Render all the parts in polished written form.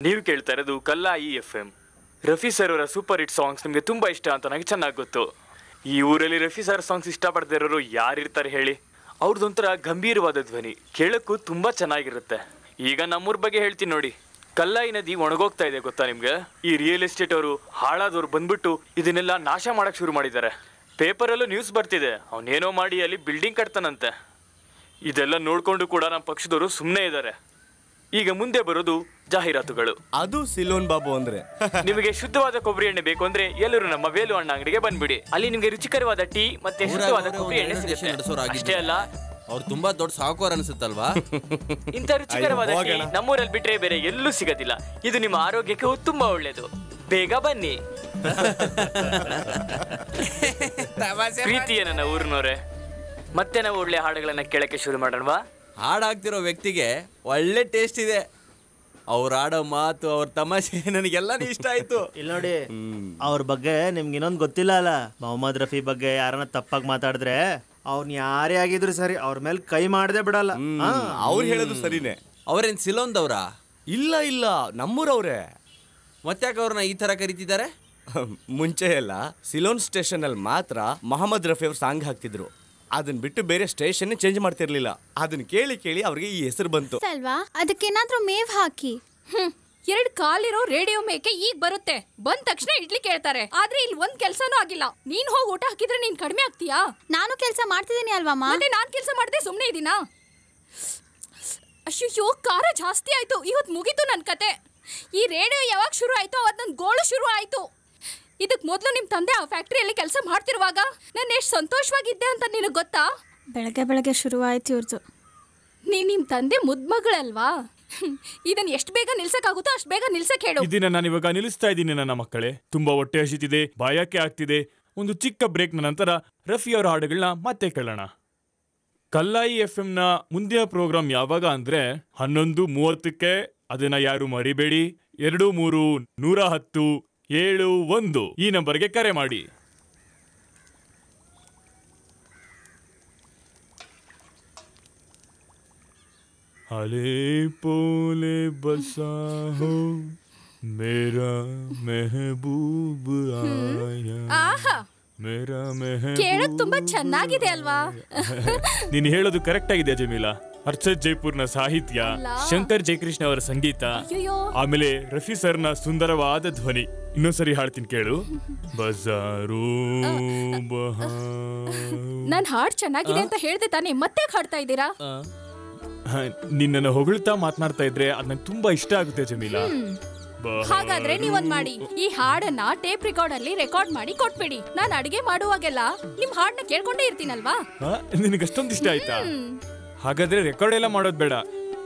ನೀವು ಕೇಳ್ತಾ ಇರೋದು ಕಲ್ಲಾಯಿ FM. ರಫಿ ಸರ್ ಅವರ ಸೂಪರ್ ಹಿಟ್ ಸಾಂಗ್ಸ್ ನಿಮಗೆ ತುಂಬ ಇಷ್ಟ ಅಂತ ನನಗೆ ಚೆನ್ನಾಗಿ ಗೊತ್ತು. ಈ ಊರಲ್ಲಿ ರಫಿ ಸರ್ ಸಾಂಗ್ಸ್ ಇಷ್ಟಪಡದೇ ಇರೋರು ಯಾರಿರ್ತಾರೆ ಹೇಳಿ? ಅವ್ರದ್ದೊಂಥರ ಗಂಭೀರವಾದ ಧ್ವನಿ, ಕೇಳೋಕ್ಕೂ ತುಂಬ ಚೆನ್ನಾಗಿರುತ್ತೆ. ಈಗ ನಮ್ಮೂರ ಬಗ್ಗೆ ಹೇಳ್ತೀನಿ ನೋಡಿ. ಕಲ್ಲಾಯಿ ನದಿ ಒಣಗೋಗ್ತಾ ಇದೆ ಗೊತ್ತಾ ನಿಮ್ಗೆ? ಈ ರಿಯಲ್ ಎಸ್ಟೇಟ್ ಅವರು ಹಾಳಾದವ್ರು ಬಂದ್ಬಿಟ್ಟು ಇದನ್ನೆಲ್ಲ ನಾಶ ಮಾಡಕ್ ಶುರು ಮಾಡಿದ್ದಾರೆ. ಪೇಪರಲ್ಲೂ ನ್ಯೂಸ್ ಬರ್ತಿದೆ, ಅವನೇನೋ ಮಾಡಿ ಅಲ್ಲಿ ಬಿಲ್ಡಿಂಗ್ ಕಟ್ತಾನಂತೆ. ಇದೆಲ್ಲ ನೋಡ್ಕೊಂಡು ಕೂಡ ನಮ್ಮ ಪಕ್ಷದವರು ಸುಮ್ಮನೆ ಇದ್ದಾರೆ. ಈಗ ಮುಂದೆ ಬರೋದು ಜಾಹೀರಾತುಗಳು. ಅದು ಸಿಲೋನ್ ಬಾಬು ಅಂದ್ರೆ ನಿಮಗೆ ಶುದ್ಧವಾದ ಕೊಬ್ಬರಿ ಎಣ್ಣೆ ಬೇಕು ಅಂದ್ರೆ ಎಲ್ಲರೂ ನಮ್ಮ ವೇಲು ಅಣ್ಣ ಅಂಗಡಿಗೆ ಬಂದ್ಬಿಡಿ. ಅಲ್ಲಿ ನಿಮಗೆ ರುಚಿಕರವಾದ ಟೀ ಮತ್ತೆ ಶುದ್ಧವಾದ ಕೊಬ್ಬರಿ ಎಣ್ಣೆ ಸಿಗುತ್ತೆ. ಅಷ್ಟೇ ಅಲ್ಲ, ಅವ್ರು ತುಂಬಾ ದೊಡ್ಡ ಸಾಹುಕಾರ ಅನ್ಸುತ್ತಲ್ವಾ? ಇಂಥ ರುಚಿಕರವಾದ ಟೀ ನಮ್ಮೂರಲ್ಲಿ ಬಿಟ್ರೆ ಬೇರೆ ಎಲ್ಲೂ ಸಿಗೋದಿಲ್ಲ. ಇದು ನಿಮ್ಮ ಆರೋಗ್ಯಕ್ಕೆ ತುಂಬಾ ಒಳ್ಳೇದು. ಬೇಗ ಬನ್ನಿ. ಪ್ರೀತಿಯ ನನ್ನ ಊರಿನವರೇ, ಮತ್ತೆ ನಾವು ಒಳ್ಳೆ ಹಾಡುಗಳನ್ನ ಕೇಳಕ್ಕೆ ಶುರು ಮಾಡೋಣವಾ? ಹಾಡಾಗ್ತಿರೋ ವ್ಯಕ್ತಿಗೆ ಒಳ್ಳೆ ಟೇಸ್ಟ್ ಇದೆ. ಅವ್ರು ಆಡೋ ಮಾತು, ಅವ್ರ ತಮಾಷೆ ನನಗೆಲ್ಲಾನು ಇಷ್ಟ ಆಯ್ತು. ಇಲ್ಲಿ ನೋಡಿ, ಅವ್ರ ಬಗ್ಗೆ ನಿಮ್ಗೆ ಇನ್ನೊಂದು ಗೊತ್ತಿಲ್ಲ ಅಲ್ಲ. ಮೊಹಮ್ಮದ್ ರಫಿ ಬಗ್ಗೆ ಯಾರನ್ನ ತಪ್ಪಾಗಿ ಮಾತಾಡಿದ್ರೆ ಅವ್ರನ್ನ ಯಾರೇ ಆಗಿದ್ರು ಸರಿ, ಅವ್ರ ಮೇಲೆ ಕೈ ಮಾಡದೆ ಬಿಡಲ್ಲ. ಅವ್ರು ಹೇಳೋದು ಸರಿನೇ. ಅವ್ರೇನ್ ಸಿಲೋನ್ದವ್ರಾ? ಇಲ್ಲ ಇಲ್ಲ, ನಮ್ಮೂರವ್ರೆ. ಮತ್ತ್ಯಾಕೆ ಅವ್ರನ್ನ ಈ ತರ ಕರೀತಿದ್ದಾರೆ? ಮುಂಚೆ ಎಲ್ಲ ಸಿಲೋನ್ ಸ್ಟೇಷನ್ ಅಲ್ಲಿ ಮಾತ್ರ ಮೊಹಮ್ಮದ್ ರಫಿ ಅವ್ರು ಸಾಂಗ್ ಹಾಕ್ತಿದ್ರು. ಅದನ್ನ ಬಿಟ್ಟು ಬೇರೆ ಸ್ಟೇಷನ್ ಚೇಂಜ್ ಮಾಡ್ತಿರ್ಲಿಲ್ಲ. ಅದನ್ನ ಕೇಳಿ ಕೇಳಿ ಅವ್ರಿಗೆ ಈ ಹೆಸರು ಬಂತು ಅಲ್ವಾ? ಅದಕ್ಕೇನಾದ್ರೂ ಮೇವ್ ಹಾಕಿ. ಎರಡು ಕಾಲಿರೋ ರೇಡಿಯೋ ಮೇಕೆ ಈಗ ಬರುತ್ತೆ. ಬಂದ ತಕ್ಷಣ ಇಡ್ಲಿ ಕೇಳ್ತಾರೆ. ಆದ್ರೆ ಇಲ್ಲಿ ಒಂದ್ ಕೆಲ್ಸನೂ ಆಗಿಲ್ಲ. ನೀನ್ ಹೋಗಿ ಊಟ ಹಾಕಿದ್ರೆ ನೀನ್ ಕಡಿಮೆ ಆಗ್ತೀಯಾ? ನಾನು ಕೆಲಸ ಮಾಡ್ತಿದ್ದೀನಿ ಅಲ್ವಮ್ಮ. ಮತ್ತೆ ನಾನ್ ಕೆಲಸ ಮಾಡದೆ ಸುಮ್ನೆ ಇದೀನಾ? ಅಯ್ಯೋ, ಖಾರ ಜಾಸ್ತಿ ಆಯ್ತು. ಇವತ್ತು ಮುಗೀತು ನನ್ ಕತೆ. ಈ ರೇಡಿಯೋ ಯಾವಾಗ ಶುರು ಆಯ್ತು ಅವತ್ತು ನನ್ ಗೋಳು ಶುರು ಆಯ್ತು. ಇದಕ್ ಮೊದ್ಲು ನಿಮ್ ತಂದೆ ಆ ಫ್ಯಾಕ್ಟ್ರಿಯಲ್ಲಿ ಕೆಲಸ ಮಾಡ್ತಿರುವಾಗ ನಾನು ಎಷ್ಟು ಸಂತೋಷವಾಗಿದ್ದೆ ಅಂತ ನಿನಗೆ ಗೊತ್ತಾ? ಬೆಳಗ್ಗೆ ಬೆಳಗ್ಗೆ ಶುರು ಆಯ್ತು ಇವ್ರದ್ದು. ನಿಮ್ ತಂದೆ ಮುದ್ಮಗಳಲ್ವಾ? ಇದನ್ನ ಎಷ್ಟು ಬೇಗ ನಿಲ್ಸಕ್ಕಾಗುತ್ತೋ ಅಷ್ಟು ಬೇಗ ನಿಲ್ಸಕ್ ಹೇಳು. ಇದನ್ನ ನಾನು ಇವಾಗ ನಿಲ್ಲಿಸ್ತಾ ಇದ್ದೀನಿ ನನ್ನ ಮಕ್ಕಳೇ. ತುಂಬಾ ಹೊಟ್ಟೆ ಹಸಿತಿದೆ, ಬಾಯಕ್ಕೆ ಆಗ್ತಿದೆ. ಒಂದು ಚಿಕ್ಕ ಬ್ರೇಕ್ನ ನಂತರ ರಫಿ ಅವರ ಹಾಡುಗಳನ್ನ ಮತ್ತೆ ಕೇಳೋಣ. ಕಲ್ಲಾಯಿ FM ನ ಮುಂದಿನ ಪ್ರೋಗ್ರಾಮ್ ಯಾವಾಗ ಅಂದ್ರೆ 11:30ಕ್ಕೆ. ಅದನ್ನ ಯಾರು ಮರಿಬೇಡಿ. 23-110-71 ಈ ನಂಬರ್ಗೆ ಕರೆ ಮಾಡಿ. ಹಲೇ ಪೋಲೆ ಬಸಾ ಹೋ ಮೇರಾ ಮೆಹಬೂಬ್ ಆಯಾ. ಕೇಳಕ್ ತುಂಬಾ ಚೆನ್ನಾಗಿದೆ ಅಲ್ವಾ? ನೀನು ಹೇಳೋದು ಕರೆಕ್ಟ್ ಆಗಿದೆ ಜಮೀಲಾ. ಹರ್ಷದ್ ಜೈಪುರ್ನ ಸಾಹಿತ್ಯ, ಶಂಕರ್ ಜಯಕೃಷ್ಣ ಅವರ ಸಂಗೀತ, ಆಮೇಲೆ ರಫಿ ಸರ್ನ ಸುಂದರವಾದ ಧ್ವನಿ. ಇನ್ನೊಂದ್ಸರಿ ಹಾಡ್ತೀನಿ ಕೇಳು. ಬಜಾರು ನನ್ ಹಾಡ್ ಚೆನ್ನಾಗಿದೆ ಅಂತ ಹೇಳ್ದೆ ತಾನೆ, ಮತ್ತೆ ಹಾಡ್ತಾ ಇದ್ದೀರಾ? ನಿನ್ನನ್ನು ಹೊಗಳ್ತಾ ಮಾತನಾಡ್ತಾ ಇದ್ರೆ ಅದ್ ನಂಗೆ ತುಂಬಾ ಇಷ್ಟ ಆಗುತ್ತೆ ಜಮೀಲಾ. ಹಾಗಾದ್ರೆ ನೀವೊಂದ್ ಮಾಡಿ, ಈ ಹಾಡನ್ನ ಟೇಪ್ ರೆಕಾರ್ಡ್ ಅಲ್ಲಿ ರೆಕಾರ್ಡ್ ಮಾಡಿ ಕೊಟ್ಬಿಡಿ. ನಾನ್ ಅಡಿಗೆ ಮಾಡುವಾಗೆಲ್ಲ ನಿಮ್ ಹಾಡ್ನ ಕೇಳ್ಕೊಂಡೇ ಇರ್ತೀನಲ್ವಾ? ನಿನಗೆ ಅಷ್ಟೊಂದು ಇಷ್ಟ ಆಯ್ತಾ? ಹಾಗಾದ್ರೆ ರೆಕಾರ್ಡ್ ಎಲ್ಲ ಮಾಡೋದ್ ಬೇಡ,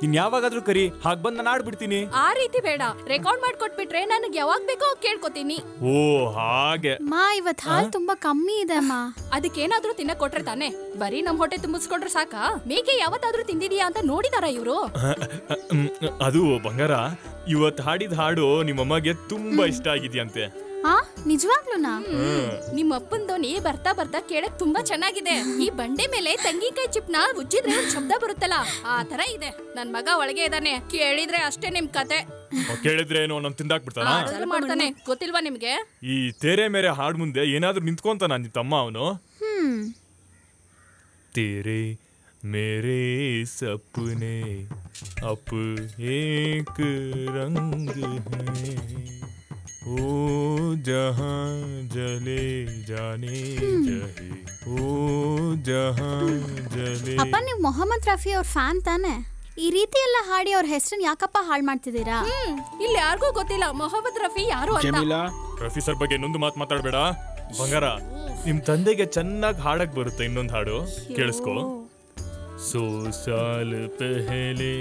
ಇನ್ ಯಾವಾಗಾದ್ರೂ ಕರಿ, ಹಾಗ್ ಬಂದ್ ನಾನು ಆಡ್ಬಿಡ್ತೀನಿ. ಆ ರೀತಿ ಬೇಡ, ರೆಕಾರ್ಡ್ ಮಾಡ್ಕೊಟ್ಬಿಟ್ರೆ ನನಗೆ ಯಾವಾಗ ಬೇಕೋ ಕೇಳ್ಕೊತೀನಿ. ಓ ಹಾಗೆ. ಮಾ, ಇವತ್ ಹಾಲು ತುಂಬಾ ಕಮ್ಮಿ ಇದೆ ಅಮ್ಮ. ಅದಕ್ಕೇನಾದ್ರೂ ತಿನ್ನಕ್ ಕೊಟ್ರೆ ತಾನೆ? ಬರೀ ನಮ್ ಹೊಟ್ಟೆ ತುಂಬಿಸ್ಕೊಂಡ್ರೆ ಸಾಕಾ? ಮೇಕೆ ಯಾವತ್ತಾದ್ರೂ ತಿಂದಿದ್ಯಾ ಅಂತ ನೋಡಿದಾರ ಇವ್ರು? ಅದು ಬಂಗಾರ, ಇವತ್ ಹಾಡಿದ ಹಾಡು ನಿಮ್ಮಮ್ಮಗೆ ತುಂಬಾ ಇಷ್ಟ ಆಗಿದ್ಯಂತೆ. ನಿಜವಾಗ್ಲೂನಾ? ನಿಮ್ಮ ಅಪ್ಪನ ಧ್ವನಿ ಬರ್ತಾ ಬರ್ತಾ ಕೇಳಕ್ ತುಂಬಾ ಚೆನ್ನಾಗಿದೆ. ಈ ಬಂಡೆ ಮೇಲೆ ತೆಂಗಿನಕಾಯಿ ಚಿಪ್ನ ಉಜ್ಜಿದ್ರೆ ಶಬ್ದ ಬರುತ್ತಲ್ಲ, ಆ ತರ ಇದೆ. ನನ್ ಮಗ ಒಳಗೆ ಇದ್ದಾನೆ, ಕೇಳಿದ್ರೆ ಅಷ್ಟೇ ನಿಮ್ ಕತೆ. ಕೇಳಿದ್ರೆ ಏನೋ ನಮ್ ತಿಂದಾಕ್ಬಿಡ್ತಾನ ಮಾಡ್ತಾನೆ, ಗೊತ್ತಿಲ್ವಾ ನಿಮ್ಗೆ? ಈ ತೇರೆ ಮೇರೆ ಹಾಡ್ ಮುಂದೆ ಏನಾದ್ರೂ ನಿಂತ್ಕೊಂತಾನ ನಿನ್ ತಮ್ಮ ಅವನು? ತೇರೆ ಮೇರೆ ಸಪನೆ ಅಪ್ ಏಕ್ ರಂಗ್ ಹೈ, ಓ ಜಹಾं ಜಲೆ ಜಾನೆ ಜಹೆ, ಓ ಜಹಾಂ ಜಲೆ. ಅಪ್ಪ, ನೀವು ಮೊಹಮ್ಮದ್ ರಫಿ ಅವ್ರ ಫ್ಯಾನ್ ತಾನೆ? ಈ ರೀತಿ ಎಲ್ಲ ಹಾಡಿ ಅವ್ರ ಹೆಸರನ್ನ ಯಾಕಪ್ಪ ಹಾಳು ಮಾಡ್ತಿದ್ದೀರಾ? ಇಲ್ಲಿ ಯಾರಿಗೂ ಗೊತ್ತಿಲ್ಲ ಮೊಹಮ್ಮದ್ ರಫಿ ಯಾರು ಅಂತ. ರಫಿ ಸರ್ ಬಗ್ಗೆ ಇನ್ನೊಂದು ಮಾತು ಮಾತಾಡ್ಬೇಡ ಬಂಗಾರ. ನಿಮ್ ತಂದೆಗೆ ಚೆನ್ನಾಗಿ ಹಾಡಕ್ ಬರುತ್ತೆ. ಇನ್ನೊಂದು ಹಾಡು ಕೇಳಿಸ್ಕೊ. ಸೋ ಸಾಲ್ ಪೆಹಲೆ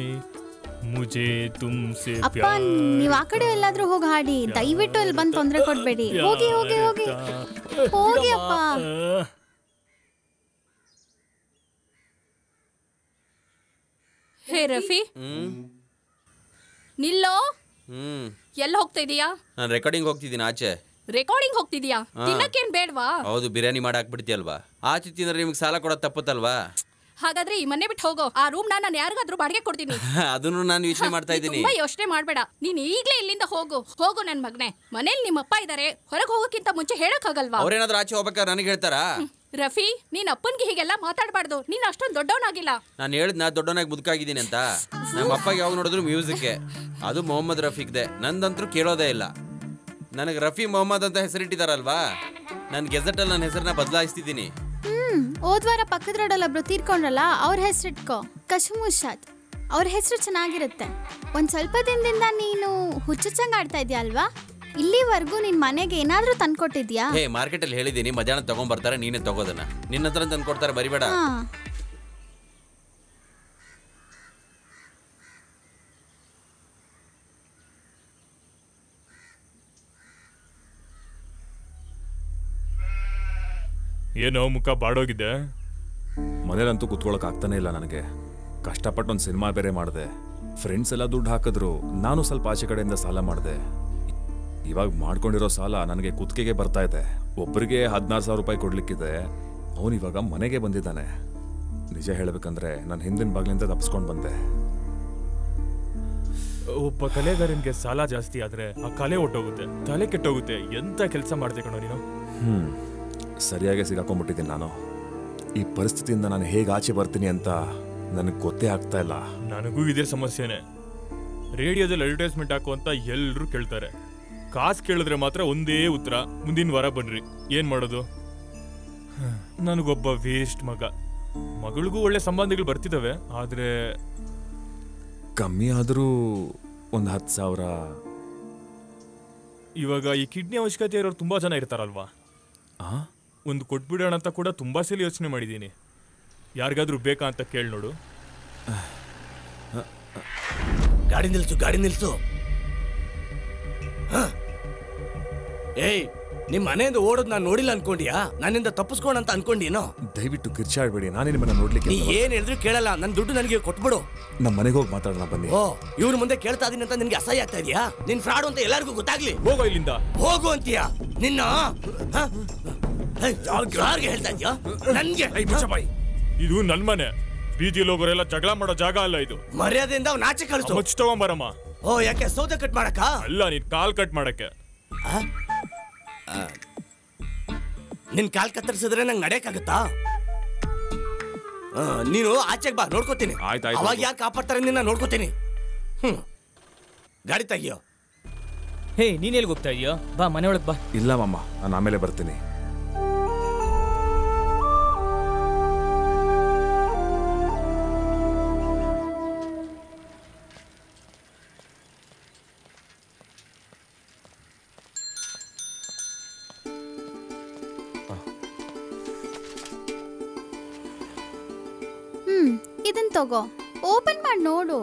ಮುಜೆ ತುಮ್ಸೆ ಅಪ್ಪ, ನೀವ್ ಆ ಕಡೆ ಎಲ್ಲಾದ್ರೂ ಹೋಗಿ ಹಾಡಿ, ದಯವಿಟ್ಟು ಇಲ್ಲಿ ಬಂದು ತೊಂದರೆ ಕೊಡ್ಬೇಡಿ. ಹೋಗಿ ಹೋಗಿ ಹೋಗಿ ಹೋಗಿ ಅಪ್ಪ. ಹೇ ರಫಿ, ನಿಲ್ಲೋ. ಎಲ್ಲ ಹೋಗ್ತಾ ಇದೀಯಾ? ನಾನು ರೆಕಾರ್ಡಿಂಗ್ ಹೋಗ್ತಿದ್ದೀನಿ ಆಚೆ. ರೆಕಾರ್ಡಿಂಗ್ ಹೋಗ್ತಿದ್ಯಾ? ತಿನ್ನಕ್ಕೇನ್ ಬೇಡ್ವಾ? ಹೌದು, ಬಿರಿಯಾನಿ ಮಾಡಾಕ್ಬಿಡ್ತೀಯಲ್ವಾ? ಆಚೆ ತಿಂದ್ರೆ ನಿಮ್ಗೆ ಸಾಲ ಕೊಡೋದು ತಪ್ಪುತ್ತಲ್ವಾ? ಹಾಗಾದ್ರೆ ಈ ಮನೆ ಬಿಟ್ಟು ಹೋಗೋ. ಆ ರೂಮ್ ನಾನು ಯಾರಿಗಾದ್ರೂ ಬಾಡಿಗೆ ಕೊಡ್ತೀನಿ. ಅದನ್ನು ನಾನು ಯೋಚನೆ ಮಾಡ್ತಾ ಇದ್ದೀನಿ. ತುಂಬಾ ಯೋಚನೆ ಮಾಡ್ಬೇಡ. ನೀನ್ ಈಗ್ಲೇ ಇಲ್ಲಿಂದ ಹೋಗು. ಹೋಗು ನನ್ ಮಗನೇ. ಮನೇಲಿ ನಿಮ್ಮಪ್ಪ ಇದಾರೆ, ಹೊರಗೆ ಹೋಗೋಕ್ಕಿಂತ ಮುಂಚೆ ಹೇಳಕ್ಕಾಗಲ್ವಾ? ಅವ್ರೇನಾದ್ರೂ ಆಚೆ ಹೋಗ್ಬೇಕಾದ್ರೆ ನನಗೆ ಹೇಳ್ತಾರಾ? ರಫಿ, ನೀನ್ ಅಪ್ಪನ್ಗೆ ಹೀಗೆಲ್ಲ ಮಾತಾಡ್ಬಾರ್ದು. ನೀನ್ ಅಷ್ಟೊಂದು ದೊಡ್ಡವನಾಗಿಲ್ಲ. ನಾನು ಹೇಳಿದ್ನ ದೊಡ್ಡವನಾಗಿ ಮುದುಕಾಗಿದ್ದೀನಿ ಅಂತ. ನಮ್ಮ ಅಪ್ಪಗೆ ಯಾವಾಗ ನೋಡಿದ್ರು ಮ್ಯೂಸಿಕ್ಗೆ, ಅದು ಮೊಹಮ್ಮದ್ ರಫೀಕ್ದೆ. ನಂದಂತರೂ ಕೇಳೋದೇ ಇಲ್ಲ. ನನಗೆ ರಫಿ ಮೊಹಮ್ಮದ್ ಅಂತ ಹೆಸರಿಟ್ಟಿದಾರಲ್ವಾ, ನನ್ನ ಗೆಜೆಟಲ್ಲಿ ನನ್ನ ಹೆಸರನ್ನ ಬದಲಾಯಿಸ್ತಿದ್ದೀನಿ. ಹೋದ್ವಾರ ಪಕ್ಕದ ರೋಡಲ್ಲಿ ಒಬ್ರು ತೀರ್ಕೊಂಡ್ರಲ್ಲ, ಅವ್ರ ಹೆಸರಿಟ್ಕೋ, ಕಶಮುಷಾದ್. ಅವ್ರ ಹೆಸರು ಚೆನ್ನಾಗಿರುತ್ತೆ. ಒಂದ್ ಸ್ವಲ್ಪ ದಿನದಿಂದ ನೀನು ಹುಚ್ಚುಚ್ಚಂಗ್ ಆಡ್ತಾ ಇದೆಯಾ ಅಲ್ವಾ? ಇಲ್ಲಿವರೆಗೂ ನಿನ್ ಮನೆಗೆ ಏನಾದ್ರೂ ತಂದ್ಕೊಟ್ಟಿದ್ಯಾ? ಹೇ, ಮಾರ್ಕೆಟಲ್ಲಿ ಹೇಳಿದ್ದೀನಿ ಮಧ್ಯಾಹ್ನ ತಗೊಂಡ್ಬರ್ತಾರೆ, ನೀನೇ ತಗೋದನ್ನ. ನಿನ್ನ ಹತ್ರ ತಂದ್ಕೊಡ್ತಾರೆ, ಬರಿಬೇಡ. ಏನೋ ಮುಖ ಬಾಡೋಗಿದೆ. ಮನೇಲಂತೂ ಕುತ್ಕೊಳಕ್ ಆಗ್ತಾನೆ ಇಲ್ಲ ನನಗೆ. ಕಷ್ಟಪಟ್ಟು ಒಂದು ಸಿನಿಮಾ ಬೇರೆ ಮಾಡಿದೆ. ಫ್ರೆಂಡ್ಸ್ ಎಲ್ಲ ದುಡ್ಡು ಹಾಕಿದ್ರು, ನಾನು ಸ್ವಲ್ಪ ಆಚೆ ಕಡೆಯಿಂದ ಸಾಲ ಮಾಡಿದೆ. ಇವಾಗ ಮಾಡ್ಕೊಂಡಿರೋ ಸಾಲ ನನಗೆ ಕುತ್ತಿಗೆಗೆ ಬರ್ತಾ ಇದೆ. ಒಬ್ಬರಿಗೆ 16,000 ರೂಪಾಯಿ ಕೊಡ್ಲಿಕ್ಕಿದೆ. ಅವನು ಇವಾಗ ಮನೆಗೆ ಬಂದಿದ್ದಾನೆ. ನಿಜ ಹೇಳ್ಬೇಕಂದ್ರೆ ನಾನು ಹಿಂದಿನ ಬಾಗ್ಲಿಂದ ತಪ್ಪಿಸ್ಕೊಂಡು ಬಂದೆ. ಒಬ್ಬ ಕಲೆಗಾರನಿಗೆ ಸಾಲ ಜಾಸ್ತಿ ಆದ್ರೆ ಆ ಕಲೆ ಹೊಟ್ಟೋಗುತ್ತೆ, ತಲೆ ಕೆಟ್ಟೋಗುತ್ತೆ. ಎಂತ ಕೆಲಸ ಮಾಡ್ದೆ ಕಣೋ ನೀನು. ಸರಿಯಾಗಿ ಸಿಗಾಕೊಂಡ್ಬಿಟ್ಟಿದ್ದೀನಿ ನಾನು. ಈ ಪರಿಸ್ಥಿತಿಯಿಂದ ನಾನು ಹೇಗೆ ಆಚೆ ಬರ್ತೀನಿ ಅಂತ ನನಗೆ ಗೊತ್ತೇ ಆಗ್ತಾ ಇಲ್ಲ. ನನಗೂ ಇದೇ ಸಮಸ್ಯೆನೆ. ರೇಡಿಯೋದಲ್ಲಿ ಅಡ್ವರ್ಟೈಸ್ಮೆಂಟ್ ಹಾಕು ಅಂತ ಎಲ್ಲರೂ ಕೇಳ್ತಾರೆ. ಕಾಸು ಕೇಳಿದ್ರೆ ಮಾತ್ರ ಒಂದೇ ಉತ್ತರ, ಮುಂದಿನ ವಾರ ಬನ್ರಿ. ಏನ್ ಮಾಡೋದು? ನನಗೊಬ್ಬ ವೇಸ್ಟ್ ಮಗ. ಮಗಳಿಗೂ ಒಳ್ಳೆ ಸಂಬಂಧಗಳು ಬರ್ತಿದ್ದಾವೆ, ಆದ್ರೆ ಕಮ್ಮಿ ಆದರೂ ಒಂದು 10,000. ಇವಾಗ ಈ ಕಿಡ್ನಿ ಅವಶ್ಯಕತೆ ಇರೋರು ತುಂಬಾ ಜನ ಇರ್ತಾರಲ್ವಾ, ಒಂದು ಕೊಟ್ಬಿಡೋಣ ಅಂತ ಕೂಡ ತುಂಬಾ ಸಲ ಯೋಚನೆ ಮಾಡಿದ್ದೀನಿ. ಯಾರಿಗಾದ್ರೂ ಬೇಕಾ ಅಂತ ಕೇಳಿ ನೋಡು. ಗಾಡಿ ನಿಲ್ಸು. ಏಯ್, ನಿಮ್ ಮನೆಯಿಂದ ಓಡೋದು ನಾನು ನೋಡಿಲ್ಲ ಅನ್ಕೊಂಡಿಯಾ? ನನ್ನಿಂದ ತಪ್ಪಿಸ್ಕೊಂಡ ಅಂತ ಅನ್ಕೊಂಡೇನೋ? ದಯವಿಟ್ಟು ಕಿರ್ಚಾಡ್ಬೇಡಿ. ನಾನೇ ನಿಮ್ಮನ್ನ ನೋಡ್ಲಿಕ್ಕೆ. ನೀ ಏನ್ ಹೇಳಿದ್ರು ಕೇಳಲ್ಲ. ನನ್ನ ದುಡ್ಡು ನನಗೆ ಕೊಟ್ಬಿಡು. ನಮ್ಮ ಮನೆಗೆ ಹೋಗಿ ಮಾತಾಡೋಣ ಬನ್ನಿ. ಓ, ಇವ್ರ ಮುಂದೆ ಕೇಳ್ತಾ ಇದೀನಿ ಅಂತ ನಿನ್ಗೆ ಅಸಹ್ಯ ಆಗ್ತಾ ಇದೆಯಾ? ನಿನ್ ಫ್ರಾಡ್ ಅಂತ ಎಲ್ಲರಿಗೂ ಗೊತ್ತಾಗ್ಲಿ. ಹೋಗೋ ಇಲ್ಲಿಂದ. ಹೋಗು ಅಂತೀಯಾ? ನಿನ್ನ ಯಾರಿಗೆ ಹೇಳ್ತಾ ಇದೀಯಾ? ನನ್ಗೆ ಇದು ನನ್ ಮನೆ. ಬೀದಿಯಲ್ಲಿ ಹೋಗೋರೆಲ್ಲ ಜಗಳ ಮಾಡೋ ಜಾಗ ಅಲ್ಲ ಇದು. ಮರ್ಯಾದೆಯಿಂದ ಅವ್ನ ಆಚೆ ಕಳಿಸು. ಮುಚ್ಚ ತಗೊಂಬರಮ್ಮ. ಓ, ಯಾಕೆ? ಸೌದೆ ಕಟ್ ಮಾಡಕ? ಅಲ್ಲ, ನೀನ್ ಕಾಲ್ ಕಟ್ ಮಾಡಕ್ಕೆ. ನಿನ್ ಕಾಲ್ ಕತ್ತರಿಸಿದ್ರೆ ನಂಗೆ ನಡೆಯಕ್ಕಾಗತ್ತಾ? ನೀನು ಆಚೆಗೆ ಬಾ, ನೋಡ್ಕೋತೀನಿ. ಅವಾಗ ಯಾರು ಕಾಪಾಡ್ತಾರೆ ನಿನ್ನ ನೋಡ್ಕೋತೀನಿ. ಗಾಡಿ ತೆಗಿಯೋ. ಹೇ, ನೀನ್ ಎಲ್ಲಿಗೆ ಹೋಗ್ತಾ ಇದೀಯೋ? ಬಾ, ಮನೆ ಒಳಗ್ ಬಾ. ಇಲ್ಲ ಮಮ್ಮ, ನಾನು ಆಮೇಲೆ ಬರ್ತೀನಿ. ಇದನ್ ತಗೋ, ಓಪನ್ ಮಾಡಿ ನೋಡು.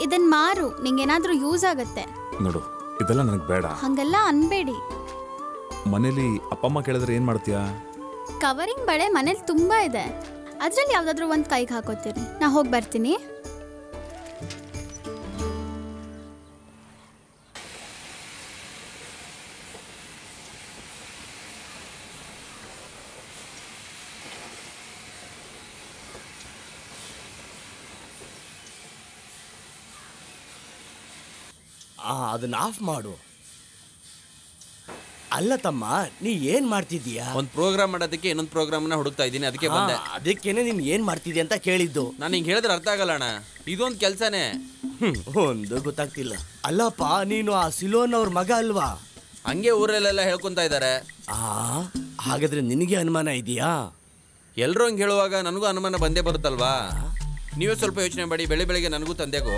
ಇದನ್ ಮಾರು, ನಿಂಗೇನಾದ್ರೂ ಯೂಸ್ ಆಗತ್ತೆ. ನೋಡು, ಇದೆಲ್ಲ ನನಗೆ ಬೇಡ. ಹಂಗೆಲ್ಲ ಅನ್ಬೇಡಿ. ಮನೇಲಿ ಅಪ್ಪ ಅಮ್ಮ ಕೇಳಿದ್ರೆ ಏನ್ ಮಾಡ್ತೀಯಾ? ಕವರಿಂಗ್ ಬಳೆ ಮನೇಲಿ ತುಂಬಾ ಇದೆ, ಅದ್ರಲ್ಲಿ ಯಾವ್ದಾದ್ರು ಒಂದ್ ಕೈಗೆ ಹಾಕೋತೀರಿ. ನಾ ಹೋಗಿ ಬರ್ತೀನಿ. ಅದನ್ನ ಆಫ್ ಮಾಡು. ಅಲ್ಲ ತಮ್ಮ, ನೀ ಏನ್ ಮಾಡ್ತಿದ್ದೀಯಾ? ಒಂದು ಪ್ರೋಗ್ರಾಮ್ ಮಾಡೋದಕ್ಕೆ ಇನ್ನೊಂದು ಪ್ರೋಗ್ರಾಮ್ನ ಹುಡುಕ್ತಾ ಇದ್ದೀನಿ, ಅದಕ್ಕೆ ಬಂದೆ. ಅದಕ್ಕೇನೆ ನೀನ್ ಏನ್ ಮಾಡ್ತಿದ್ಯಾ ಅಂತ ಕೇಳಿದ್ದು. ನಾನು ಹಿಂಗೆ ಹೇಳಿದ್ರೆ ಅರ್ಥ ಆಗಲ್ಲ ಅಣ್ಣ, ಇದೊಂದು ಕೆಲಸನೇ. ಒಂದು ಗೊತ್ತಾಗ್ತಿಲ್ಲ. ಅಲ್ಲಪ್ಪ, ನೀನು ಆ ಸಿಲೋನ್ ಅವ್ರ ಮಗ ಅಲ್ವಾ? ಹಂಗೆ ಊರಲ್ಲೆಲ್ಲ ಹೇಳ್ಕೊಂತ ಇದ್ದಾರೆ. ಹಾಗಾದ್ರೆ ನಿನಗೆ ಅನುಮಾನ ಇದೆಯಾ? ಎಲ್ಲರೂ ಹಂಗೆ ಹೇಳುವಾಗ ನನಗೂ ಅನುಮಾನ ಬಂದೇ ಬರುತ್ತಲ್ವಾ? ನೀವೇ ಸ್ವಲ್ಪ ಯೋಚನೆ ಮಾಡಿ. ಬೆಳಿಗ್ಗೆ ನನಗೂ ತಂದೆಗೂ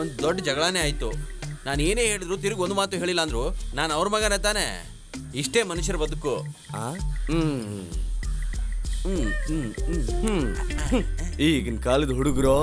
ಒಂದು ದೊಡ್ಡ ಜಗಳನೇ ಆಯಿತು. ನಾನು ಏನೇ ಹೇಳಿದ್ರು ತಿರುಗಿ ಒಂದು ಮಾತು ಹೇಳಿಲ್ಲ ಅಂದ್ರು ನಾನು ಅವ್ರ ಮಗನೇ ತಾನೆ. ಇಷ್ಟೇ ಮನುಷ್ಯರ ಬದುಕು. ಈಗಿನ ಕಾಲದ ಹುಡುಗರು